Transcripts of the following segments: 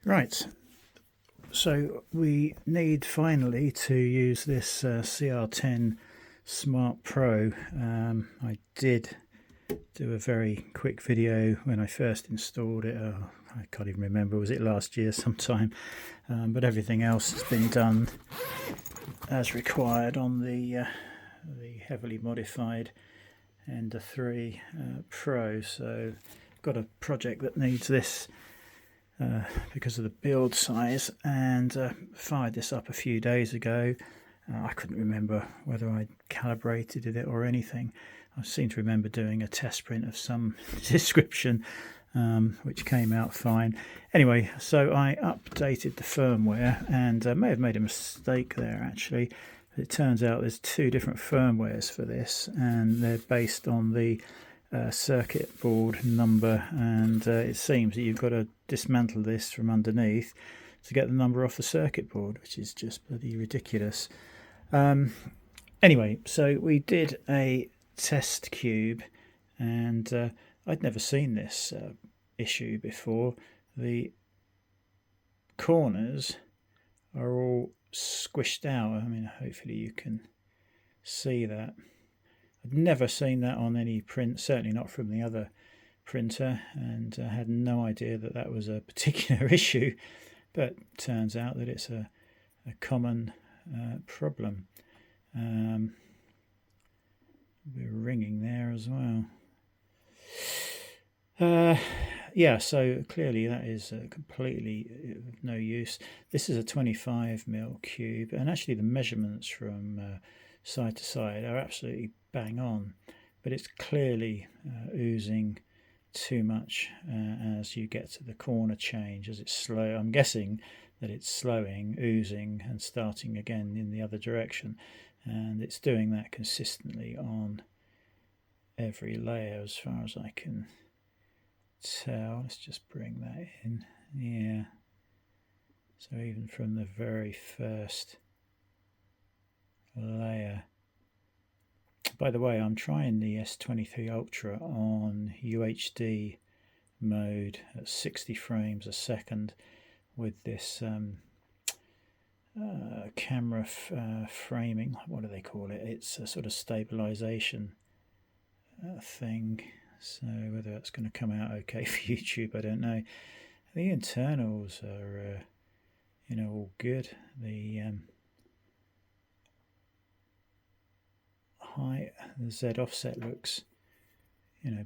Right, so we need finally to use this CR10 Smart Pro. I did do a very quick video when I first installed it. I can't even remember, was it last year sometime? But everything else has been done as required on the heavily modified Ender 3 Pro. So I've got a project that needs this because of the build size, and fired this up a few days ago. I couldn't remember whether I calibrated it or anything. I seem to remember doing a test print of some description, which came out fine. Anyway, so I updated the firmware, and may have made a mistake there actually. It turns out there's two different firmwares for this, and they're based on the circuit board number, and it seems that you've got to dismantle this from underneath to get the number off the circuit board, which is just bloody ridiculous. Anyway, so we did a test cube, and I'd never seen this issue before. The corners are all squished out. I mean, hopefully you can see that. I'd never seen that on any print, certainly not from the other printer, and I had no idea that that was a particular issue, but turns out that it's a common problem. We're ringing there as well. Yeah, so clearly that is completely of no use. This is a 25mm cube, and actually the measurements from side to side are absolutely bang on, but it's clearly oozing too much as you get to the corner change, as it's slow. I'm guessing that it's slowing, oozing, and starting again in the other direction, and it's doing that consistently on every layer as far as I can tell. Let's just bring that in. Yeah, so even from the very first layer. By the way, I'm trying the S23 Ultra on UHD mode at 60 frames a second with this camera framing. What do they call it? It's a sort of stabilization thing. So whether that's going to come out okay for YouTube, I don't know. The internals are, all good. The height, the Z offset looks,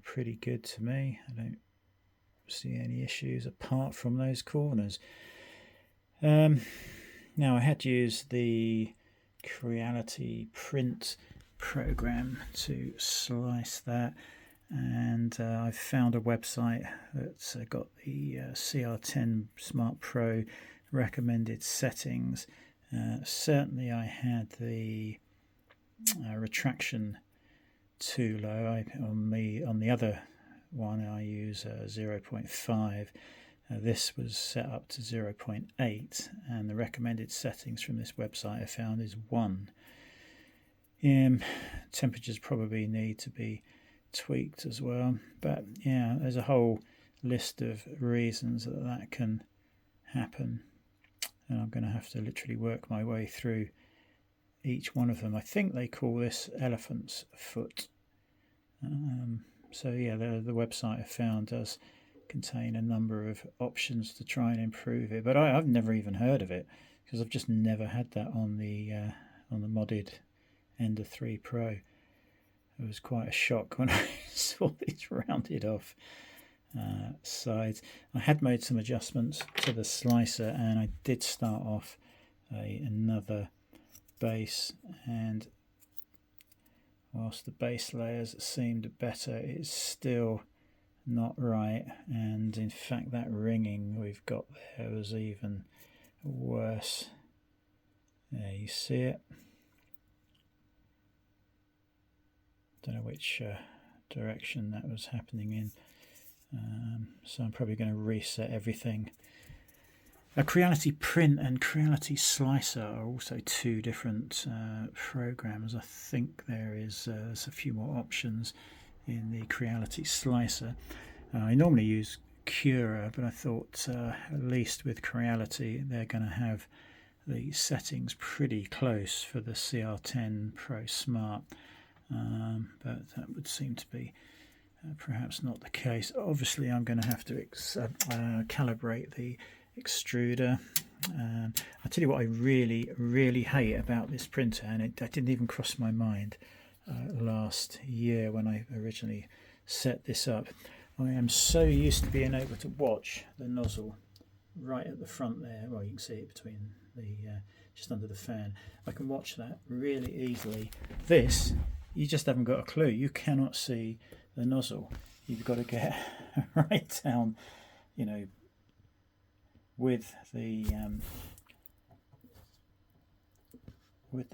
pretty good to me. I don't see any issues apart from those corners. Now I had used the Creality print program to slice that, and I've found a website that's got the CR10 Smart Pro recommended settings. Certainly I had the retraction too low. On the other one I use 0.5. This was set up to 0.8, and the recommended settings from this website I found is 1. Temperatures probably need to be tweaked as well, but yeah, there's a whole list of reasons that can happen, and I'm going to have to literally work my way through each one of them. I think they call this elephant's foot. So yeah, the website I found does contain a number of options to try and improve it, but I've never even heard of it because I've just never had that on the modded Ender 3 Pro. It was quite a shock when I saw these rounded off sides. I had made some adjustments to the slicer, and I did start off another base, and whilst the base layers seemed better, it's still not right, and in fact that ringing we've got there was even worse. There, you see it. Don't know which direction that was happening in, so I'm probably going to reset everything. Creality Print and Creality Slicer are also two different programs. I think there's a few more options in the Creality Slicer. I normally use Cura, but I thought at least with Creality they're going to have the settings pretty close for the CR10 Pro Smart, but that would seem to be perhaps not the case. Obviously I'm going to have to calibrate the extruder. I'll tell you what I really hate about this printer, and that didn't even cross my mind last year when I originally set this up. I am so used to being able to watch the nozzle right at the front there. Well, you can see it between the just under the fan. I can watch that really easily. This, you just haven't got a clue. You cannot see the nozzle. You've got to get right down, you know, with the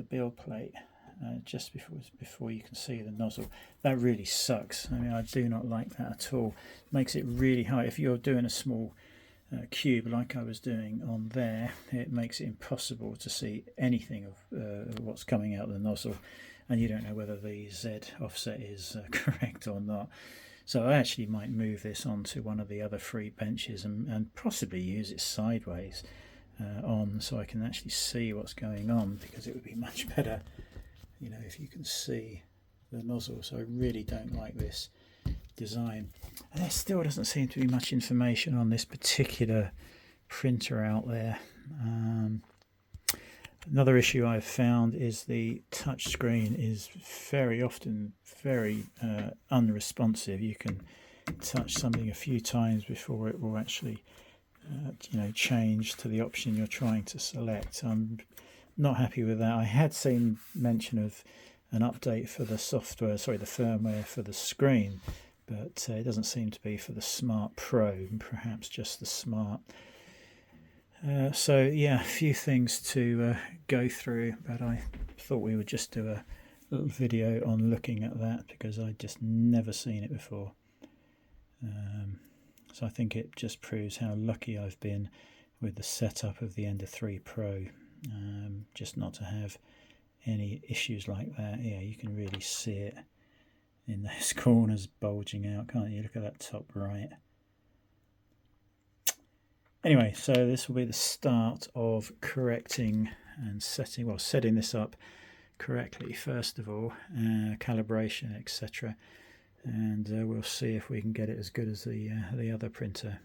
build plate just before you can see the nozzle. That really sucks. I mean, I do not like that at all. It makes it really hard. If you're doing a small cube like I was doing on there, it makes it impossible to see anything of what's coming out of the nozzle, and you don't know whether the Z offset is correct or not. So I actually might move this onto one of the other free benches and possibly use it sideways on, so I can actually see what's going on, because it would be much better, you know, if you can see the nozzle. So I really don't like this design, and there still doesn't seem to be much information on this particular printer out there. Another issue I've found is the touch screen is very often very unresponsive. You can touch something a few times before it will actually you know, change to the option you're trying to select. I'm not happy with that. I had seen mention of an update for the software, sorry, the firmware for the screen, but it doesn't seem to be for the Smart Pro, perhaps just the Smart. So yeah, a few things to go through, but I thought we would just do a little video on looking at that, because I'd just never seen it before. So I think it just proves how lucky I've been with the setup of the Ender 3 Pro, just not to have any issues like that. Yeah, you can really see it in those corners bulging out, can't you? Look at that top right. Anyway, so this will be the start of correcting and setting this up correctly first of all, calibration, etc. And we'll see if we can get it as good as the other printer.